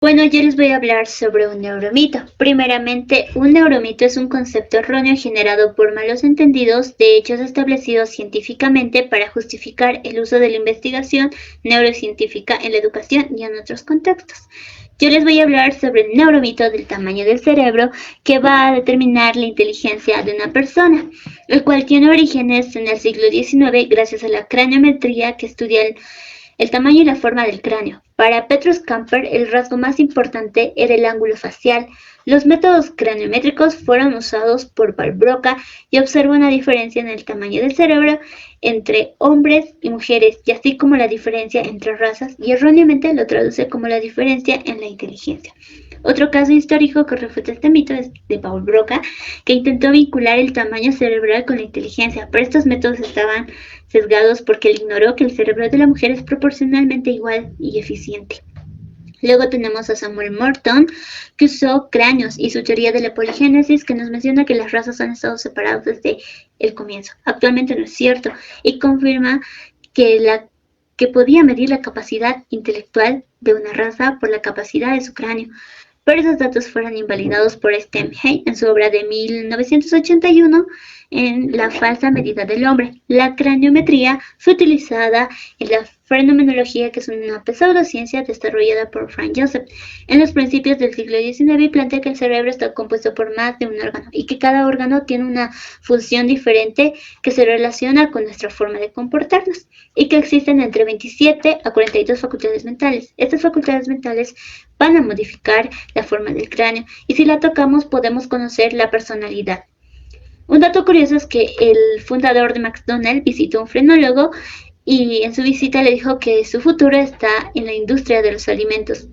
Bueno, yo les voy a hablar sobre un neuromito. Primeramente, un neuromito es un concepto erróneo generado por malos entendidos de hechos establecidos científicamente para justificar el uso de la investigación neurocientífica en la educación y en otros contextos. Yo les voy a hablar sobre el neuromito del tamaño del cerebro que va a determinar la inteligencia de una persona, el cual tiene orígenes en el siglo XIX gracias a la craniometría que estudia el tamaño y la forma del cráneo. Para Petrus Camper, el rasgo más importante era el ángulo facial. Los métodos craniométricos fueron usados por Paul Broca y observó una diferencia en el tamaño del cerebro entre hombres y mujeres, y así como la diferencia entre razas, y erróneamente lo traduce como la diferencia en la inteligencia. Otro caso histórico que refuta este mito es de Paul Broca, que intentó vincular el tamaño cerebral con la inteligencia, pero estos métodos estaban sesgados porque él ignoró que el cerebro de la mujer es proporcionalmente igual y eficiente. Luego tenemos a Samuel Morton, que usó cráneos y su teoría de la poligénesis, que nos menciona que las razas han estado separadas desde el comienzo. Actualmente no es cierto y confirma que podía medir la capacidad intelectual de una raza por la capacidad de su cráneo. Pero esos datos fueron invalidados por Stemheim en su obra de 1981 en La falsa medida del hombre. La craniometría fue utilizada en la fenomenología, que es una pseudociencia desarrollada por Frank Joseph en los principios del siglo XIX, y plantea que el cerebro está compuesto por más de un órgano y que cada órgano tiene una función diferente que se relaciona con nuestra forma de comportarnos, y que existen entre 27 a 42 facultades mentales. Estas facultades mentales van a modificar la forma del cráneo, y si la tocamos podemos conocer la personalidad. Un dato curioso es que el fundador de McDonald's visitó a un frenólogo y en su visita le dijo que su futuro está en la industria de los alimentos.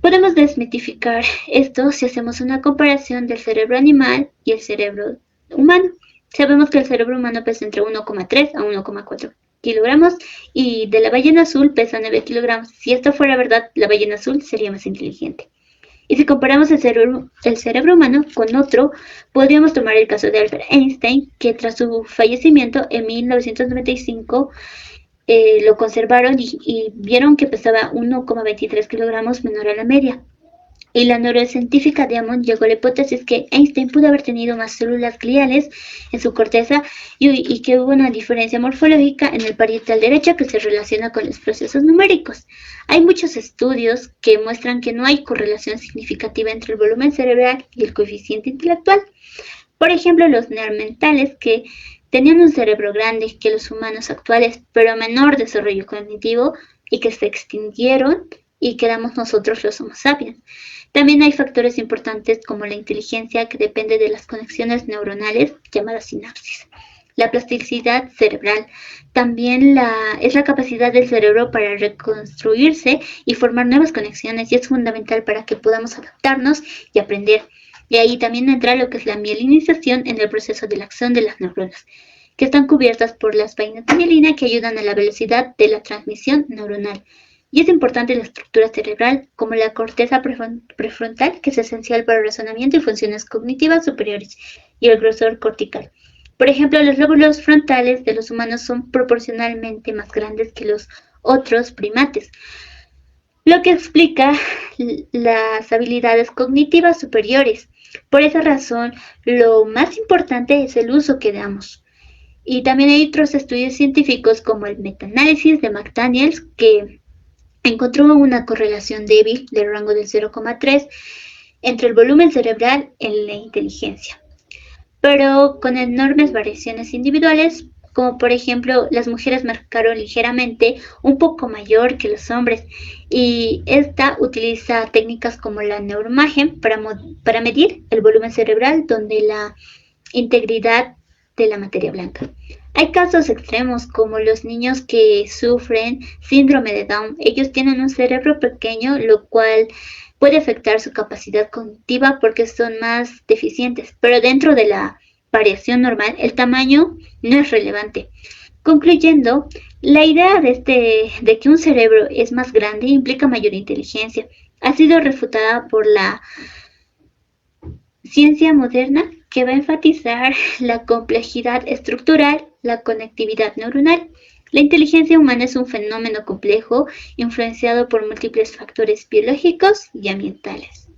Podemos desmitificar esto si hacemos una comparación del cerebro animal y el cerebro humano. Sabemos que el cerebro humano pesa entre 1,3 a 1,4 kilogramos y de la ballena azul pesa 9 kilogramos. Si esto fuera verdad, la ballena azul sería más inteligente. Y si comparamos el cerebro humano con otro, podríamos tomar el caso de Albert Einstein, que tras su fallecimiento en 1995 lo conservaron y vieron que pesaba 1,23 kilogramos menor a la media. Y la neurocientífica Diamond llegó a la hipótesis que Einstein pudo haber tenido más células gliales en su corteza y que hubo una diferencia morfológica en el parietal derecho que se relaciona con los procesos numéricos. Hay muchos estudios que muestran que no hay correlación significativa entre el volumen cerebral y el coeficiente intelectual. Por ejemplo, los neandertales, que tenían un cerebro grande que los humanos actuales, pero menor desarrollo cognitivo, y que se extinguieron y quedamos nosotros los Homo sapiens. También hay factores importantes como la inteligencia, que depende de las conexiones neuronales llamadas sinapsis. La plasticidad cerebral también es la capacidad del cerebro para reconstruirse y formar nuevas conexiones, y es fundamental para que podamos adaptarnos y aprender. Y ahí también entra lo que es la mielinización en el proceso de la acción de las neuronas, que están cubiertas por las vainas de mielina que ayudan a la velocidad de la transmisión neuronal. Y es importante la estructura cerebral, como la corteza prefrontal, que es esencial para el razonamiento y funciones cognitivas superiores, y el grosor cortical. Por ejemplo, los lóbulos frontales de los humanos son proporcionalmente más grandes que los otros primates, lo que explica las habilidades cognitivas superiores. Por esa razón, lo más importante es el uso que damos. Y también hay otros estudios científicos como el metaanálisis de McDaniels, que encontró una correlación débil del rango del 0,3 entre el volumen cerebral y la inteligencia, pero con enormes variaciones individuales, como por ejemplo las mujeres marcaron ligeramente un poco mayor que los hombres, y esta utiliza técnicas como la neuroimagen para medir el volumen cerebral, donde la integridad de la materia blanca. Hay casos extremos como los niños que sufren síndrome de Down. Ellos tienen un cerebro pequeño, lo cual puede afectar su capacidad cognitiva porque son más deficientes, pero dentro de la variación normal, el tamaño no es relevante. Concluyendo, la idea de que un cerebro es más grande implica mayor inteligencia ha sido refutada por la ciencia moderna, que va a enfatizar la complejidad estructural, la conectividad neuronal, La inteligencia humana es un fenómeno complejo influenciado por múltiples factores biológicos y ambientales.